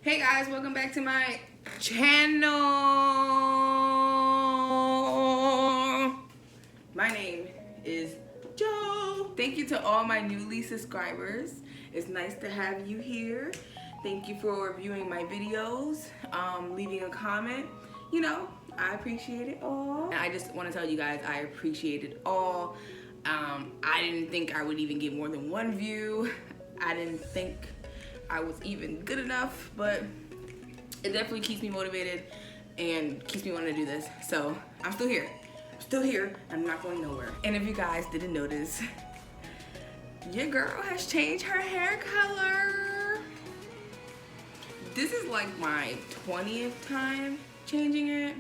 Hey guys, welcome back to my channel. My name is Joe. Thank you to all my newly subscribers. It's nice to have you here. Thank you for viewing my videos, leaving a comment. You know, I appreciate it all. And I just want to tell you guys I appreciate it all. I didn't think I would even get more than one view. I didn't think I was even good enough, but it definitely keeps me motivated and keeps me wanting to do this. So I'm still here. I'm still here. I'm not going nowhere. And if you guys didn't notice, your girl has changed her hair color. This is like my 20th time changing it.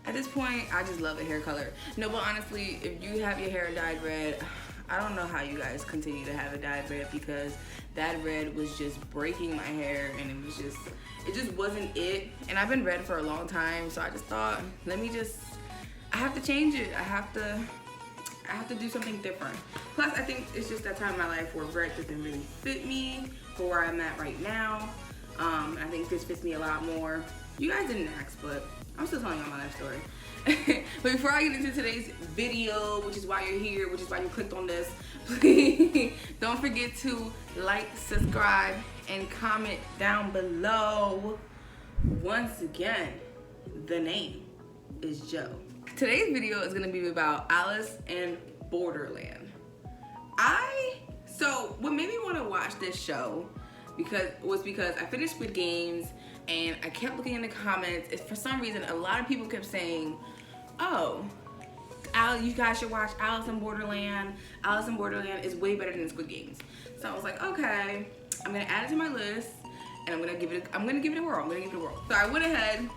At this point, I just love the hair color. No, but honestly, if you have your hair dyed red, I don't know how you guys continue to have it dyed red, because that red was just breaking my hair, and it just wasn't it. And I've been red for a long time, so I just thought, I have to change it. I have to do something different. Plus, I think it's just that time in my life where red doesn't really fit me for where I'm at right now. I think this fits me a lot more. You guys didn't ask, but I'm still telling y'all my life story. But before I get into today's video, which is why you're here, which is why you clicked on this, please don't forget to like, subscribe, and comment down below. Once again, the name is Joe. Today's video is gonna be about Alice and Borderland. So what made me want to watch this show was because I finished Squid Games, and I kept looking in the comments. For some reason, a lot of people kept saying, oh, you guys should watch Alice in Borderland. Alice in Borderland is way better than Squid Games. So I was like, okay, I'm gonna add it to my list, and I'm gonna give it a whirl. So I went ahead,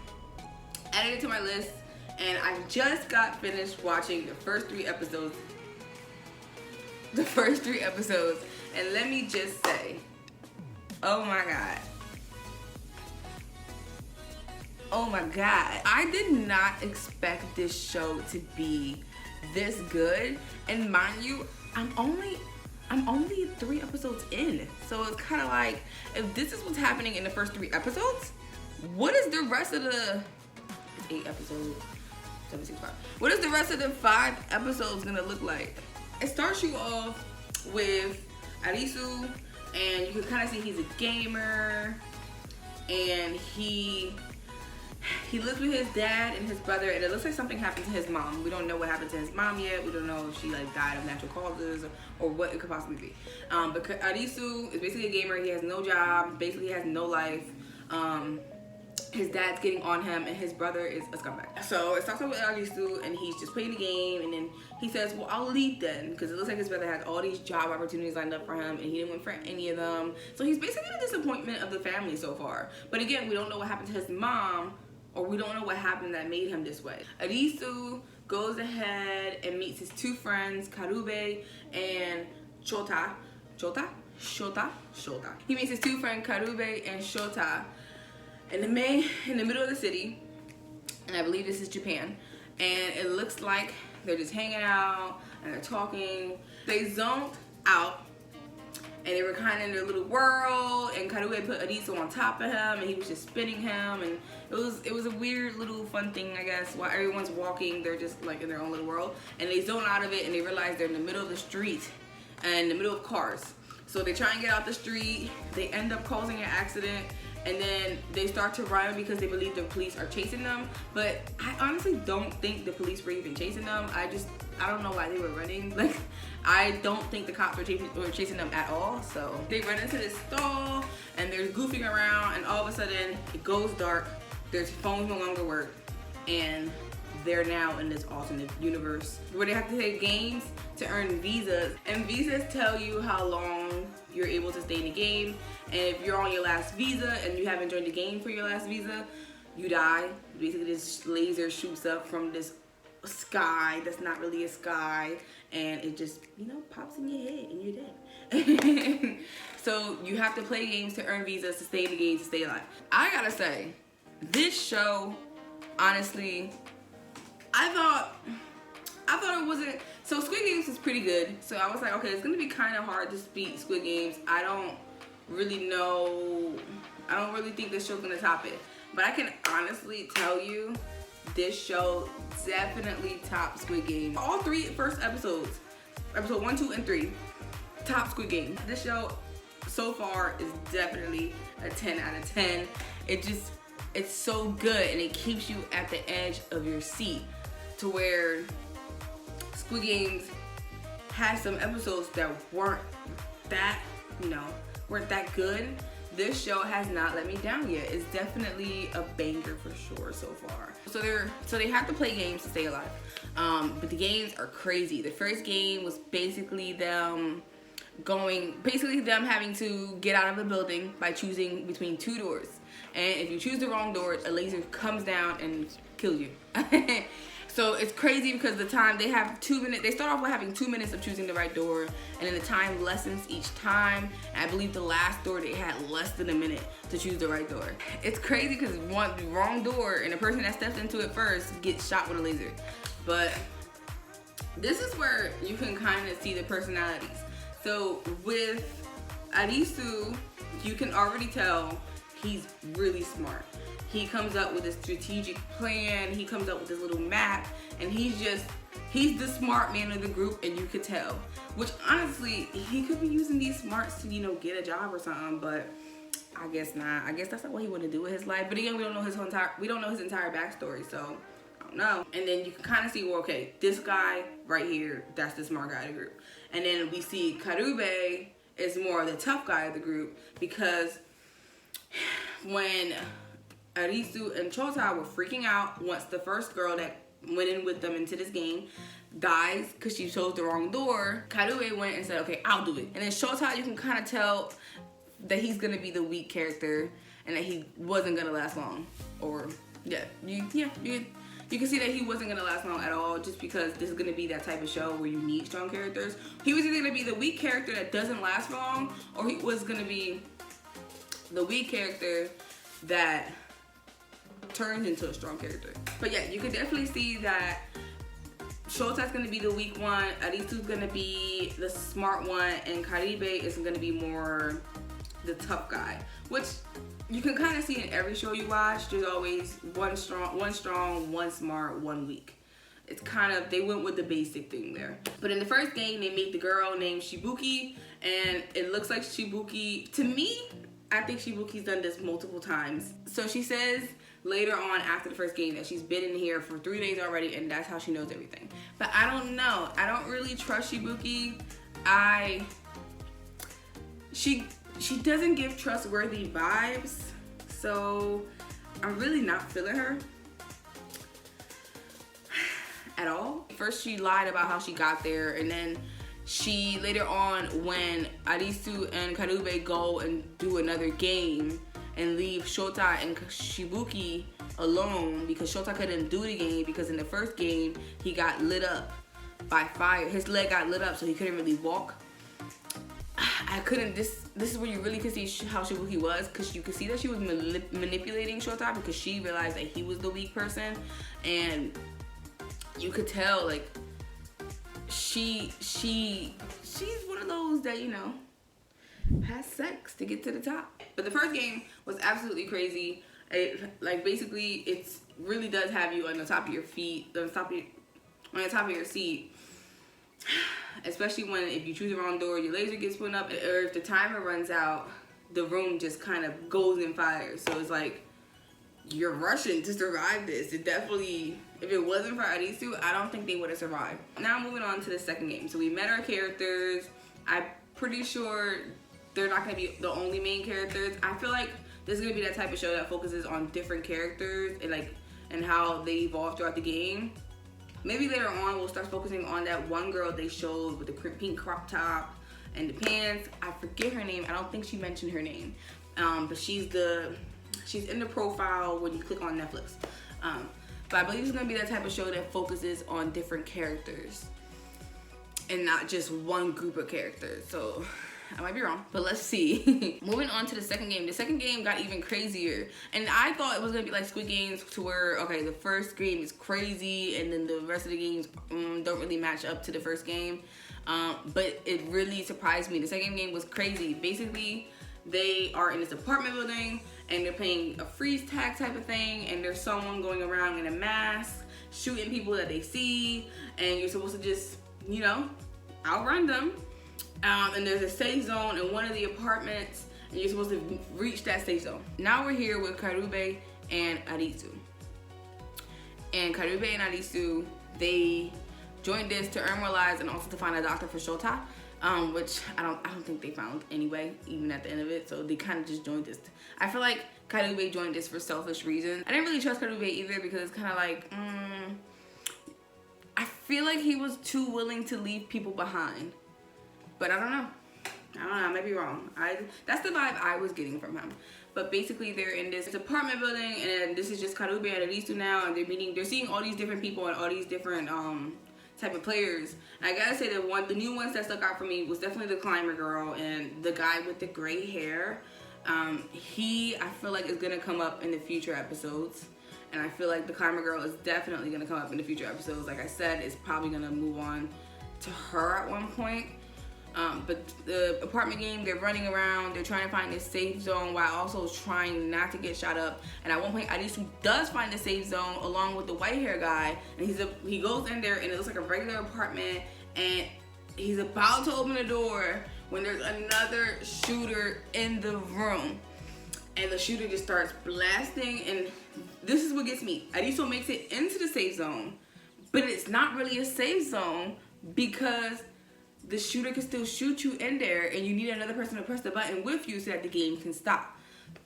added it to my list, and I just got finished watching the first three episodes. And let me just say, oh my God. Oh my God. I did not expect this show to be this good. And mind you, I'm only 3 episodes in. So it's kind of like, if this is what's happening in the first 3 episodes, what is the rest of the 8 episodes? 7, 6, 5. What is the rest of the 5 episodes gonna look like? It starts you off with Arisu, and you can kind of see he's a gamer, and he lives with his dad and his brother, and it looks like something happened to his mom. We don't know what happened to his mom yet. We don't know if she died of natural causes or what it could possibly be. But Arisu is basically a gamer. He has no job. Basically, he has no life. His dad's getting on him, and his brother is a scumbag. So it starts off with Arisu, and he's just playing the game, and then he says, well, I'll leave then, because it looks like his brother has all these job opportunities lined up for him, and he didn't win for any of them. So he's basically the disappointment of the family so far. But again, we don't know what happened to his mom, or we don't know what happened that made him this way. Arisu goes ahead and meets his 2 friends, Karube and Shota. He meets his 2 friends, Karube and Shota, in the middle of the city, and I believe this is Japan. And it looks like they're just hanging out and they're talking. They zoned out, and they were kind of in their little world, and Karube put Arisu on top of him, and he was just spinning him, and it was a weird little fun thing, I guess. While everyone's walking, they're just like in their own little world, and they zone out of it, and they realize they're in the middle of the street and in the middle of cars. So they try and get out the street. They end up causing an accident, and then they start to run because they believe the police are chasing them. But I honestly don't think the police were even chasing them. I don't know why they were running. Like, I don't think the cops were chasing them at all. So they run into this stall, and they're goofing around, and all of a sudden it goes dark. Their phones no longer work, and they're now in this alternate universe where they have to play games to earn visas. And visas tell you how long you're able to stay in the game. And if you're on your last visa and you haven't joined the game for your last visa, you die. Basically, this laser shoots up from this sky that's not really a sky, and it just, pops in your head and you're dead. So you have to play games to earn visas to stay in the game, to stay alive. I gotta say, this show, honestly, I thought it wasn't. So Squid Games is pretty good. So I was like, okay, it's gonna be kind of hard to beat Squid Games. I don't really know I don't really think this show's gonna top it. But I can honestly tell you, this show definitely tops Squid Game. All three first episodes, episode 1, 2, and 3, top Squid Game. This show so far is definitely a 10 out of 10. It's so good, and it keeps you at the edge of your seat, to where Squid Games had some episodes that weren't that, weren't that good. This show has not let me down yet. It's definitely a banger for sure so far. So they have to play games to stay alive. But the games are crazy. The first game was basically them having to get out of a building by choosing between 2 doors. And if you choose the wrong door, a laser comes down and kills you. So it's crazy because the time they have 2 minutes, they start off with having 2 minutes of choosing the right door, and then the time lessens each time. And I believe the last door they had less than a minute to choose the right door. It's crazy because the wrong door, and the person that steps into it first gets shot with a laser. But this is where you can kind of see the personalities. So with Arisu, you can already tell he's really smart. He comes up with a strategic plan, he comes up with this little map, and he's the smart man of the group, and you could tell. Which honestly, he could be using these smarts to, get a job or something, but I guess not. I guess that's not what he wanted to do with his life. But again, we don't know his entire backstory, so I don't know. And then you can kind of see, well, okay, this guy right here, that's the smart guy of the group. And then we see Karube is more of the tough guy of the group, because when Arisu and Chota were freaking out once the first girl that went in with them into this game dies because she chose the wrong door, Karube went and said, okay, I'll do it. And then Chota, you can kind of tell that he's going to be the weak character and that he wasn't going to last long. Or, you can see that he wasn't going to last long at all, just because this is going to be that type of show where you need strong characters. He was either going to be the weak character that doesn't last long, or he was going to be the weak character that turns into a strong character. But yeah, you can definitely see that Shota's gonna be the weak one, Arisu's gonna be the smart one, and Karube is gonna be more the tough guy. Which you can kind of see in every show you watch. There's always one strong, one smart, one weak. It's kind of, they went with the basic thing there. But in the first game, they made the girl named Shibuki, and it looks like Shibuki, to me, I think Shibuki's done this multiple times. So she says later on after the first game that she's been in here for 3 days already, and that's how she knows everything. But I don't know. I don't really trust Shibuki. She doesn't give trustworthy vibes, so I'm really not feeling her at all. First she lied about how she got there, and then she later on, when Arisu and Karube go and do another game and leave Shota and Shibuki alone because Shota couldn't do the game because in the first game he got lit up by fire. His leg got lit up, so he couldn't really walk. This is where you really could see how Shibuki was, because you could see that she was manipulating Shota because she realized that he was the weak person, and you could tell like she's one of those that, has sex to get to the top. But the first game was absolutely crazy. Basically, it really does have you on the top of your feet, on the top of your seat. Especially if you choose the wrong door, your laser gets put up, or if the timer runs out, the room just kind of goes in fire. So it's like you're rushing to survive this. It definitely, if it wasn't for Arisu, I don't think they would have survived. Now moving on to the second game. So we met our characters. I'm pretty sure they're not going to be the only main characters. I feel like this is going to be that type of show that focuses on different characters and how they evolve throughout the game. Maybe later on we'll start focusing on that one girl they showed with the pink crop top and the pants. I forget her name. I don't think she mentioned her name. But she's in the profile when you click on Netflix. But I believe it's going to be that type of show that focuses on different characters and not just one group of characters. So I might be wrong, but let's see. Moving on to the second game. The second game got even crazier. And I thought it was going to be like Squid Games, to where, okay, the first game is crazy and then the rest of the games don't really match up to the first game. But it really surprised me. The second game was crazy. Basically, they are in this apartment building and they're playing a freeze tag type of thing, and there's someone going around in a mask shooting people that they see, and you're supposed to just, you know, outrun them. And there's a safe zone in one of the apartments, and you're supposed to reach that safe zone. Now we're here with Karube and Arisu. And Karube and Arisu, they joined this to earn more lives and also to find a doctor for Shota, which I don't think they found anyway, even at the end of it. So they kind of just joined this. I feel like Karube joined this for selfish reasons. I didn't really trust Karube either because it's kind of like, I feel like he was too willing to leave people behind. But I don't know. I might be wrong. That's the vibe I was getting from him. But basically, they're in this apartment building, and this is just Karube and Arisu now, and they're seeing all these different people and all these different type of players. And I gotta say that the new ones that stuck out for me was definitely the climber girl and the guy with the gray hair. I feel like is gonna come up in the future episodes, and I feel like the climber girl is definitely gonna come up in the future episodes. Like I said, it's probably gonna move on to her at one point. But the apartment game, they're running around, they're trying to find this safe zone while also trying not to get shot up. And at one point, Arisu does find the safe zone along with the white hair guy, and he goes in there, and it looks like a regular apartment, and he's about to open the door when there's another shooter in the room, and the shooter just starts blasting. And this is what gets me. Arisu makes it into the safe zone, but it's not really a safe zone because the shooter can still shoot you in there, and you need another person to press the button with you so that the game can stop.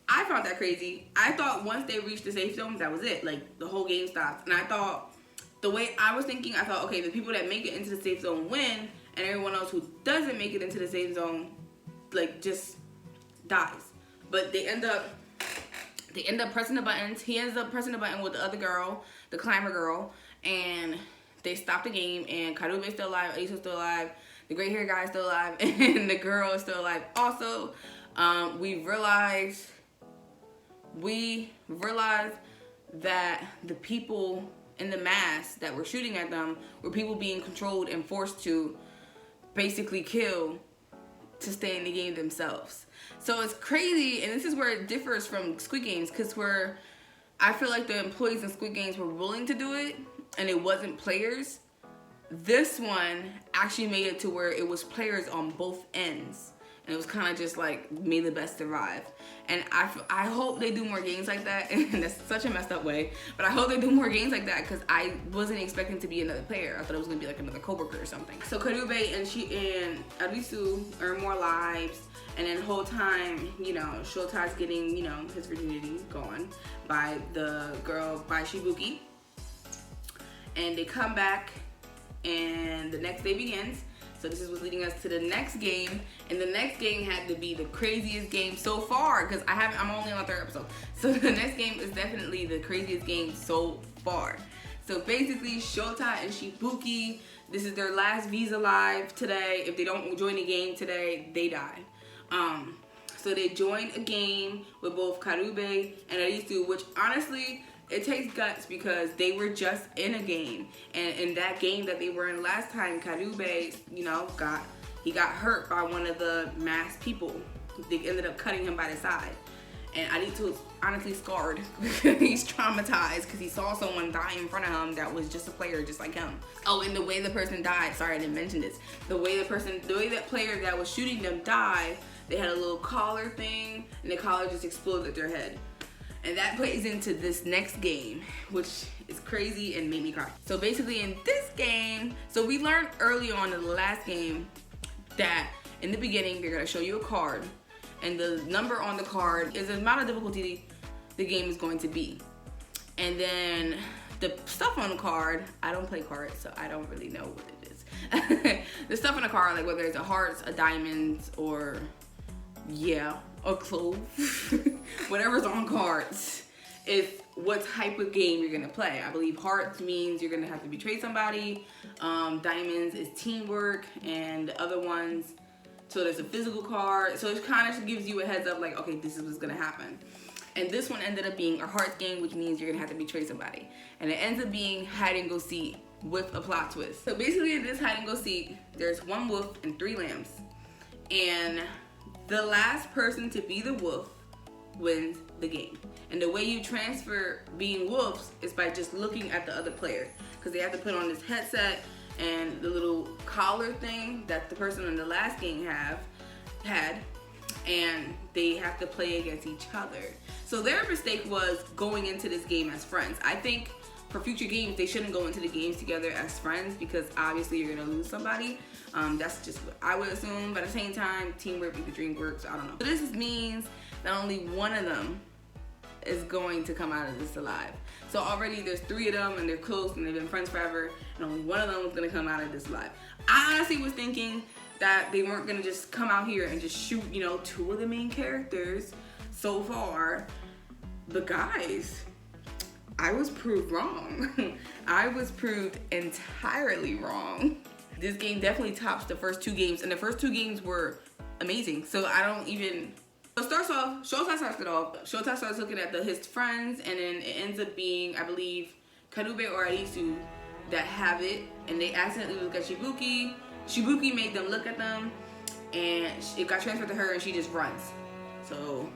I found that crazy. I thought once they reached the safe zone, that was it. Like, the whole game stopped. And I thought, the way I was thinking, I thought, okay, the people that make it into the safe zone win, and everyone else who doesn't make it into the safe zone, like, just dies. But they end up pressing the buttons. He ends up pressing the button with the other girl, the climber girl, and they stop the game, and Karube's still alive, Arisu's still alive, the gray hair guy is still alive, and the girl is still alive also. We realized that the people in the mask that were shooting at them were people being controlled and forced to basically kill to stay in the game themselves. So it's crazy, and this is where it differs from Squid Games, because I feel like the employees in Squid Games were willing to do it, and it wasn't players. This one actually made it to where it was players on both ends, and it was kind of just like, may the best survive. And I hope they do more games like that, and that's such a messed up way, but I hope they do more games like that, because I wasn't expecting to be another player. I thought it was gonna be like another coworker or something. So Karube and Arisu earn more lives, and then the whole time, you know, Shota's getting, you know, his virginity gone by the girl, by Shibuki. And they come back, and the next day begins. So this is what's leading us to the next game, and the next game had to be the craziest game so far, because I'm only on the 3rd episode. So the next game is definitely the craziest game so far. So basically, Shota and Shibuki, this is their last visa live today. If they don't join the game today, they die. So they joined a game with both Karube and Arisu, which honestly, it takes guts, because they were just in a game, and in that game that they were in last time, Karube, you know, got hurt by one of the masked people. They ended up cutting him by the side, and Arisu is honestly scarred because he's traumatized because he saw someone die in front of him that was just a player just like him. Oh, and the way the person died, sorry I didn't mention this, the way that player that was shooting them died, they had a little collar thing, and the collar just exploded at their head. And that plays into this next game, which is crazy and made me cry. So basically in this game, so we learned early on in the last game that in the beginning, they're gonna show you a card, and the number on the card is the amount of difficulty the game is going to be. And then the stuff on the card, I don't play cards, so I don't really know what it is. The stuff on the card, like whether it's a hearts, a diamonds, or a clove, whatever's on cards is what type of game you're gonna play. I believe hearts means you're gonna have to betray somebody, diamonds is teamwork, and the other ones, so there's a physical card, so it kind of gives you a heads up like, okay, this is what's gonna happen. And this one ended up being a hearts game, which means you're gonna have to betray somebody, and it ends up being hide and go seek with a plot twist. So basically in this hide and go seek, there's 1 wolf and 3 lambs, and the last person to be the wolf wins the game. And the way you transfer being wolves is by just looking at the other player, because they have to put on this headset and the little collar thing that the person in the last game had, and they have to play against each other. So their mistake was going into this game as friends. I think for future games, they shouldn't go into the games together as friends, because obviously you're gonna lose somebody. That's just what I would assume, but at the same time, teamwork makes the dream work, so I don't know. So this means that only one of them is going to come out of this alive. So already there's 3 of them, and they're close, and they've been friends forever, and only one of them is gonna come out of this alive. I honestly was thinking that they weren't gonna just come out here and just shoot, you know, 2 of the main characters so far. But guys, I was proved wrong. I was proved entirely wrong. This game definitely tops the first 2 games, and the first 2 games were amazing. So I don't even... So it starts off, Shota starts it off. Shota starts looking at his friends, and then it ends up being, I believe, Karube or Arisu that have it, and they accidentally look at Shibuki. Shibuki made them look at them, and it got transferred to her, and she just runs. So,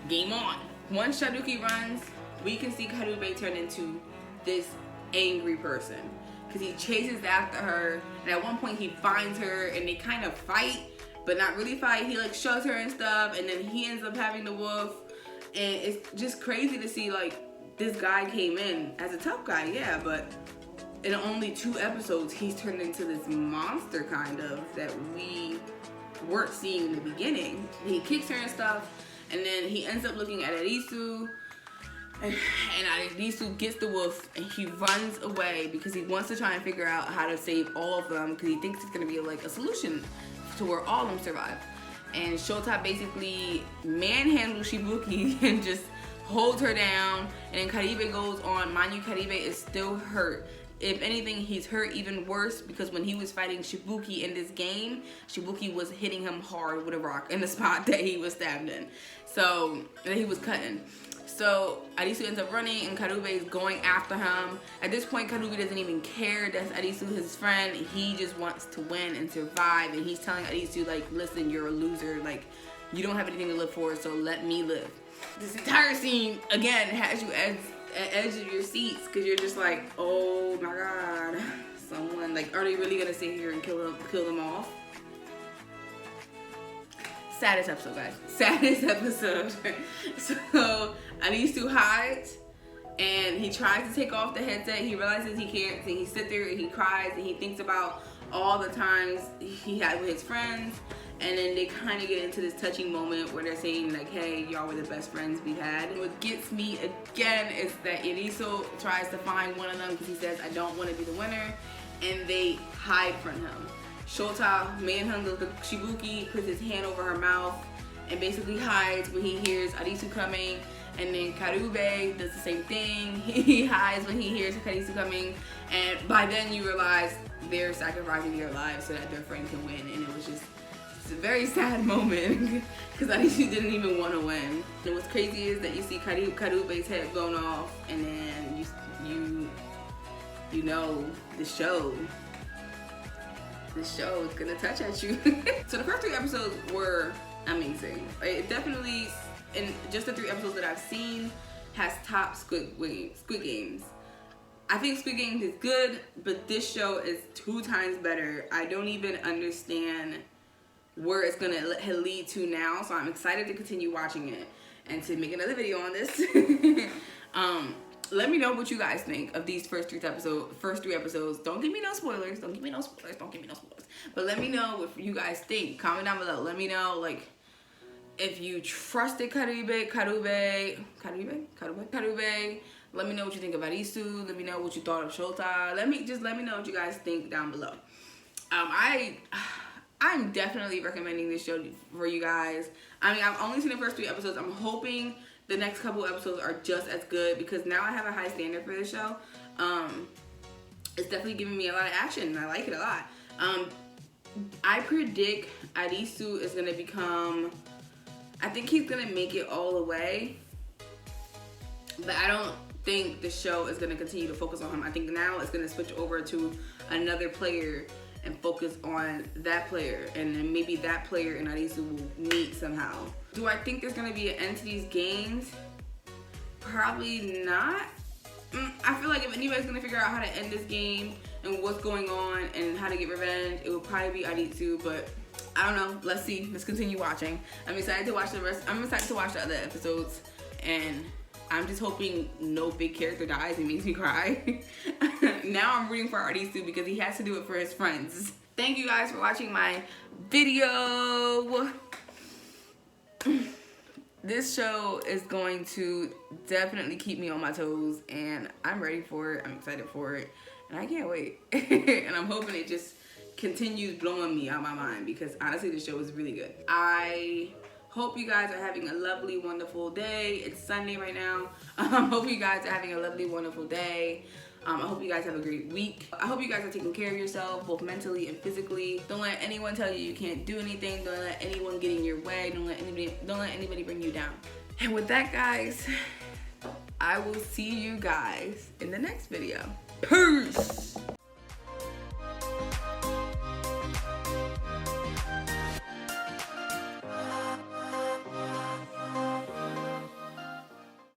game on. Once Shibuki runs, we can see Karube turn into this angry person, because he chases after her, and at one point he finds her, and they kind of fight, but not really fight. He like shoves her and stuff, and then he ends up having the wolf, and it's just crazy to see like this guy came in as a tough guy, yeah, but in only 2 episodes he's turned into this monster kind of that we weren't seeing in the beginning. He kicks her and stuff, and then he ends up looking at Arisu, and Arisu gets the wolf, and he runs away because he wants to try and figure out how to save all of them, because he thinks it's gonna be like a solution to where all of them survive. And Shota basically manhandles Shibuki and just holds her down, and then Karube goes on. Mind you, Karube is still hurt. If anything, he's hurt even worse, because when he was fighting Shibuki in this game, Shibuki was hitting him hard with a rock in the spot that he was stabbed in. So, and he was cutting. So Arisu ends up running, and Karube is going after him. At this point, Karube doesn't even care that's Arisu, his friend. He just wants to win and survive, and he's telling Arisu, like, listen, you're a loser. Like, you don't have anything to live for, so let me live. This entire scene, again, has you at edge of your seats, because you're just like, oh my god, someone, like, are they really gonna sit here and kill them off? Saddest episode, guys. Saddest episode. So Arisu hides, and he tries to take off the headset. He realizes he can't, so he sits there and he cries, and he thinks about all the times he had with his friends. And then they kind of get into this touching moment where they're saying, like, hey, y'all were the best friends we had. And what gets me again is that Arisu tries to find one of them, because he says, I don't want to be the winner, and they hide from him. Shota manhandles the Shibuki, puts his hand over her mouth, and basically hides when he hears Arisu coming. And then Karube does the same thing. He hides when he hears Arisu coming, and by then you realize they're sacrificing their lives so that their friend can win. And it was just a very sad moment, because Arisu didn't even want to win. And what's crazy is that you see Karube's head blown off, and then you know the show is gonna touch at you. So the first 3 episodes were amazing. It definitely, in just the 3 episodes that I've seen, has topped Squid Games. I think Squid Games is good, but this show is 2 times better. I don't even understand where it's gonna lead to now, so I'm excited to continue watching it and to make another video on this. Let me know what you guys think of these first 3 episodes. Don't give me no spoilers. Don't give me no spoilers. But let me know what you guys think. Comment down below. Let me know, like, if you trusted Karube. Let me know what you think of Arisu. Let me know what you thought of Shota. Let me know what you guys think down below. I'm definitely recommending this show for you guys. I mean, I've only seen the first 3 episodes. I'm hoping the next couple episodes are just as good, because now I have a high standard for this show. It's definitely giving me a lot of action, and I like it a lot. I predict Arisu is gonna become, I think he's gonna make it all the way, but I don't think the show is gonna continue to focus on him. I think now it's gonna switch over to another player, and focus on that player, and then maybe that player and Arisu will meet somehow. Do I think there's gonna be an end to these games? Probably not. I feel like if anybody's gonna figure out how to end this game and what's going on and how to get revenge, it would probably be Arisu, but I don't know. Let's see. Let's continue watching. I'm excited to watch the rest. I'm excited to watch the other episodes, and I'm just hoping no big character dies and makes me cry. Now I'm rooting for Arisu because he has to do it for his friends. Thank you guys for watching my video. This show is going to definitely keep me on my toes, and I'm ready for it. I'm excited for it, and I can't wait. And I'm hoping it just continues blowing me out of my mind, because honestly, this show is really good. I hope you guys are having a lovely, wonderful day. It's Sunday right now. Hope you guys are having a lovely, wonderful day. I hope you guys have a great week. I hope you guys are taking care of yourself, both mentally and physically. Don't let anyone tell you can't do anything. Don't let anyone get in your way. Don't let anybody bring you down. And with that, guys, I will see you guys in the next video. Peace!